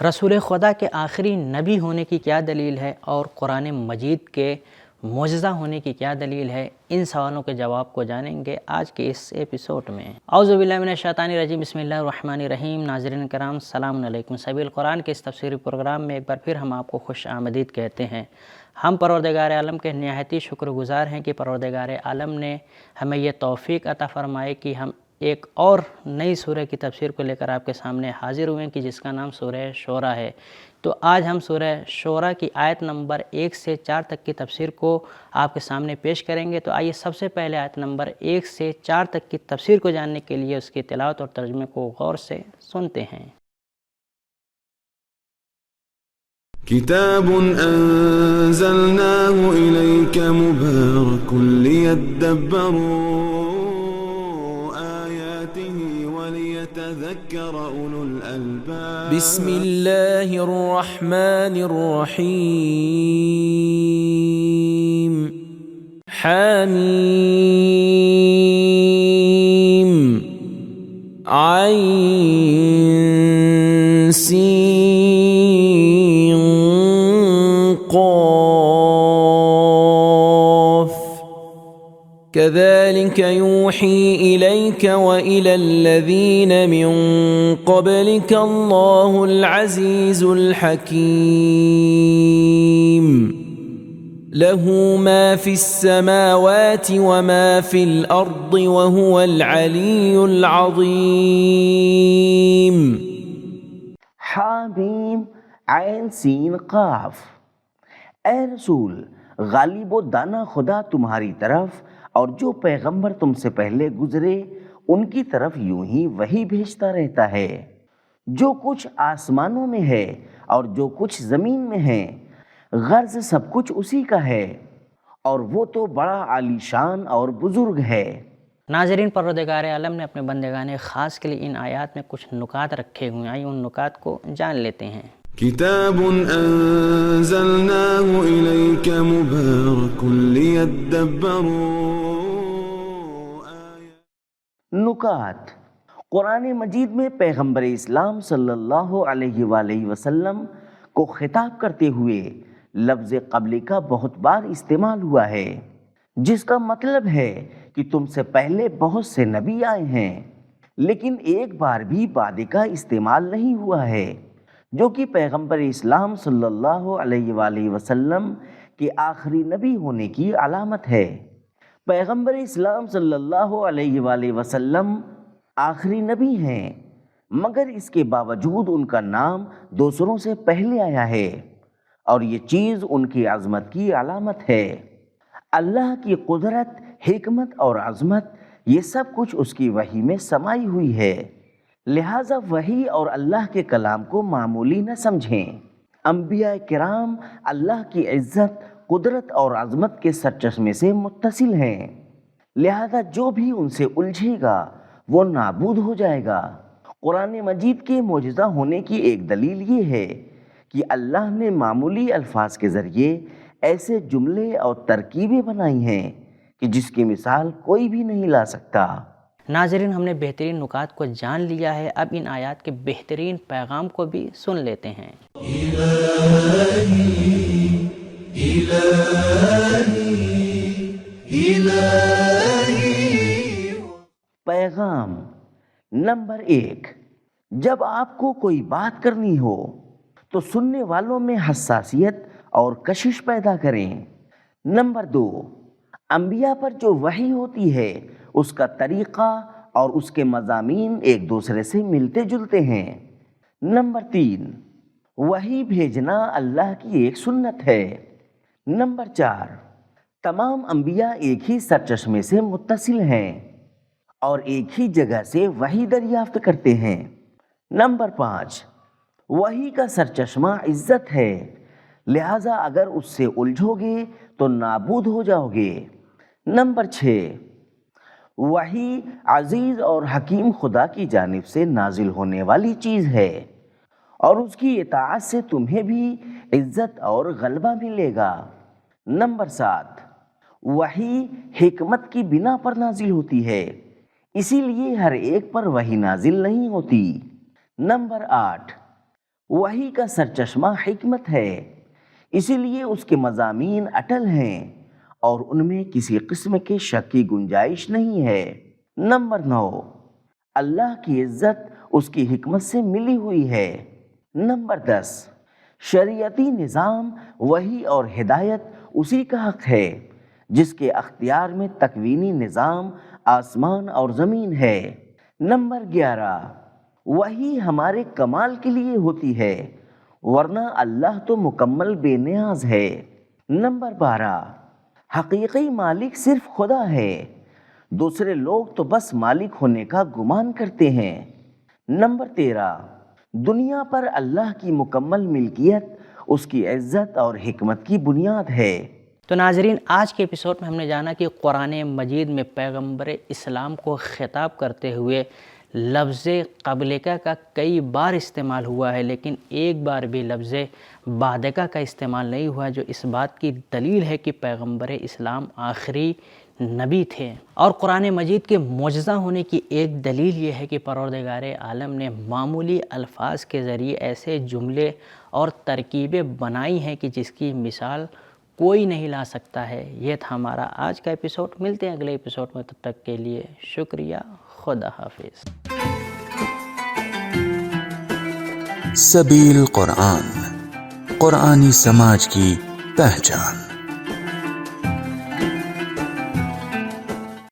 رسول خدا کے آخری نبی ہونے کی کیا دلیل ہے اور قرآن مجید کے معجزہ ہونے کی کیا دلیل ہے؟ ان سوالوں کے جواب کو جانیں گے آج کے اس ایپیسوڈ میں۔ اعوذ باللہ من الشیطان الرجیم، بسم اللہ الرحمن الرحیم۔ ناظرین کرام السلام علیکم۔ سبیل قرآن کے اس تفسیری پروگرام میں ایک بار پھر ہم آپ کو خوش آمدید کہتے ہیں۔ ہم پروردگار عالم کے نہایتی شکر گزار ہیں کہ پروردگار عالم نے ہمیں یہ توفیق عطا فرمائے کہ ہم ایک اور نئی سورہ کی تفسیر کو لے کر آپ کے سامنے حاضر ہوئے کہ جس کا نام سورہ شعراء ہے۔ تو آج ہم سورہ شعراء کی آیت نمبر 1 سے 4 تک کی تفسیر کو آپ کے سامنے پیش کریں گے۔ تو آئیے سب سے پہلے آیت نمبر 1 سے 4 تک کی تفسیر کو جاننے کے لیے اس کی تلاوت اور ترجمے کو غور سے سنتے ہیں۔ كتاب أنزلناه إليك مبارك ليدبروا آياته وليتذكر أولو الألباب بسم الله الرحمن الرحيم حميم عين سين قاف كذلك يوحي إليك وإلى الذين من قبلك الله العزيز الحكيم له ما في السماوات وما في الأرض وهو العلي العظيم حامیم عین سین قاف۔ اے رسول، غالب و دانا خدا تمہاری طرف اور جو پیغمبر تم سے پہلے گزرے ان کی طرف یوں ہی وہی بھیجتا رہتا ہے۔ جو کچھ آسمانوں میں ہے اور جو کچھ زمین میں ہے، غرض سب کچھ اسی کا ہے، اور وہ تو بڑا عالی شان اور بزرگ ہے۔ ناظرین، پروردگار عالم نے اپنے بندگان خاص کے لیے ان آیات میں کچھ نکات رکھے ہوئے ہیں، آئیے ان نکات کو جان لیتے ہیں۔ كتاب أنزلناه إليك مبارك ليدبروا نکات۔ قرآن مجید میں پیغمبر اسلام صلی اللہ علیہ وآلہ وسلم کو خطاب کرتے ہوئے لفظ قبل کا بہت بار استعمال ہوا ہے، جس کا مطلب ہے کہ تم سے پہلے بہت سے نبی آئے ہیں، لیکن ایک بار بھی بعد کا استعمال نہیں ہوا ہے، جو کہ پیغمبر اسلام صلی اللہ علیہ وآلہ وسلم کے آخری نبی ہونے کی علامت ہے۔ پیغمبر اسلام صلی اللہ علیہ وآلہ وسلم آخری نبی ہیں، مگر اس کے باوجود ان کا نام دوسروں سے پہلے آیا ہے، اور یہ چیز ان کی عظمت کی علامت ہے۔ اللہ کی قدرت، حکمت اور عظمت یہ سب کچھ اس کی وحی میں سمائی ہوئی ہے، لہٰذا وحی اور اللہ کے کلام کو معمولی نہ سمجھیں۔ انبیاء کرام اللہ کی عزت، قدرت اور عظمت کے سرچشمے سے متصل ہیں، لہذا جو بھی ان سے الجھے گا وہ نابود ہو جائے گا۔ قرآن مجید کے معجزہ ہونے کی ایک دلیل یہ ہے کہ اللہ نے معمولی الفاظ کے ذریعے ایسے جملے اور ترکیبیں بنائی ہیں کہ جس کی مثال کوئی بھی نہیں لا سکتا۔ ناظرین، ہم نے بہترین نکات کو جان لیا ہے، اب ان آیات کے بہترین پیغام کو بھی سن لیتے ہیں۔ پیغام نمبر 1، جب آپ کو کوئی بات کرنی ہو تو سننے والوں میں حساسیت اور کشش پیدا کریں۔ نمبر 2، انبیاء پر جو وحی ہوتی ہے اس کا طریقہ اور اس کے مضامین ایک دوسرے سے ملتے جلتے ہیں۔ نمبر 3، وحی بھیجنا اللہ کی ایک سنت ہے۔ نمبر 4، تمام انبیاء ایک ہی سرچشمے سے متصل ہیں اور ایک ہی جگہ سے وحی دریافت کرتے ہیں۔ نمبر 5، وحی کا سرچشمہ عزت ہے، لہٰذا اگر اس سے الجھو گے تو نابود ہو جاؤ گے۔ نمبر 6، وحی عزیز اور حکیم خدا کی جانب سے نازل ہونے والی چیز ہے، اور اس کی اطاعت سے تمہیں بھی عزت اور غلبہ ملے گا۔ نمبر 7، وحی حکمت کی بنا پر نازل ہوتی ہے، اسی لیے ہر ایک پر وحی نازل نہیں ہوتی۔ نمبر 8، وحی کا سرچشمہ حکمت ہے، اسی لیے اس کے مضامین اٹل ہیں اور ان میں کسی قسم کے شک کی گنجائش نہیں ہے۔ نمبر 9، اللہ کی عزت اس کی حکمت سے ملی ہوئی ہے۔ نمبر 10، شریعتی نظام، وحی اور ہدایت اسی کا حق ہے جس کے اختیار میں تکوینی نظام آسمان اور زمین ہے۔ نمبر 11، وحی ہمارے کمال کے لیے ہوتی ہے، ورنہ اللہ تو مکمل بے نیاز ہے۔ نمبر 12، حقیقی مالک صرف خدا ہے، دوسرے لوگ تو بس مالک ہونے کا گمان کرتے ہیں۔ نمبر 13، دنیا پر اللہ کی مکمل ملکیت اس کی عزت اور حکمت کی بنیاد ہے۔ تو ناظرین، آج کے ایپیسوڈ میں ہم نے جانا کہ قرآن مجید میں پیغمبر اسلام کو خطاب کرتے ہوئے لفظ قبلکہ کا کئی بار استعمال ہوا ہے، لیکن ایک بار بھی لفظ بعدکہ کا استعمال نہیں ہوا، جو اس بات کی دلیل ہے کہ پیغمبر اسلام آخری نبی تھے۔ اور قرآن مجید کے معجزہ ہونے کی ایک دلیل یہ ہے کہ پروردگار عالم نے معمولی الفاظ کے ذریعے ایسے جملے اور ترکیبیں بنائی ہیں کہ جس کی مثال کوئی نہیں لا سکتا ہے۔ یہ تھا ہمارا آج کا ایپیسوڈ، ملتے ہیں اگلے ایپیسوڈ میں، تب تک کے لیے شکریہ، خدا حافظ۔ سبیل قرآن، قرآنی سماج کی پہچان۔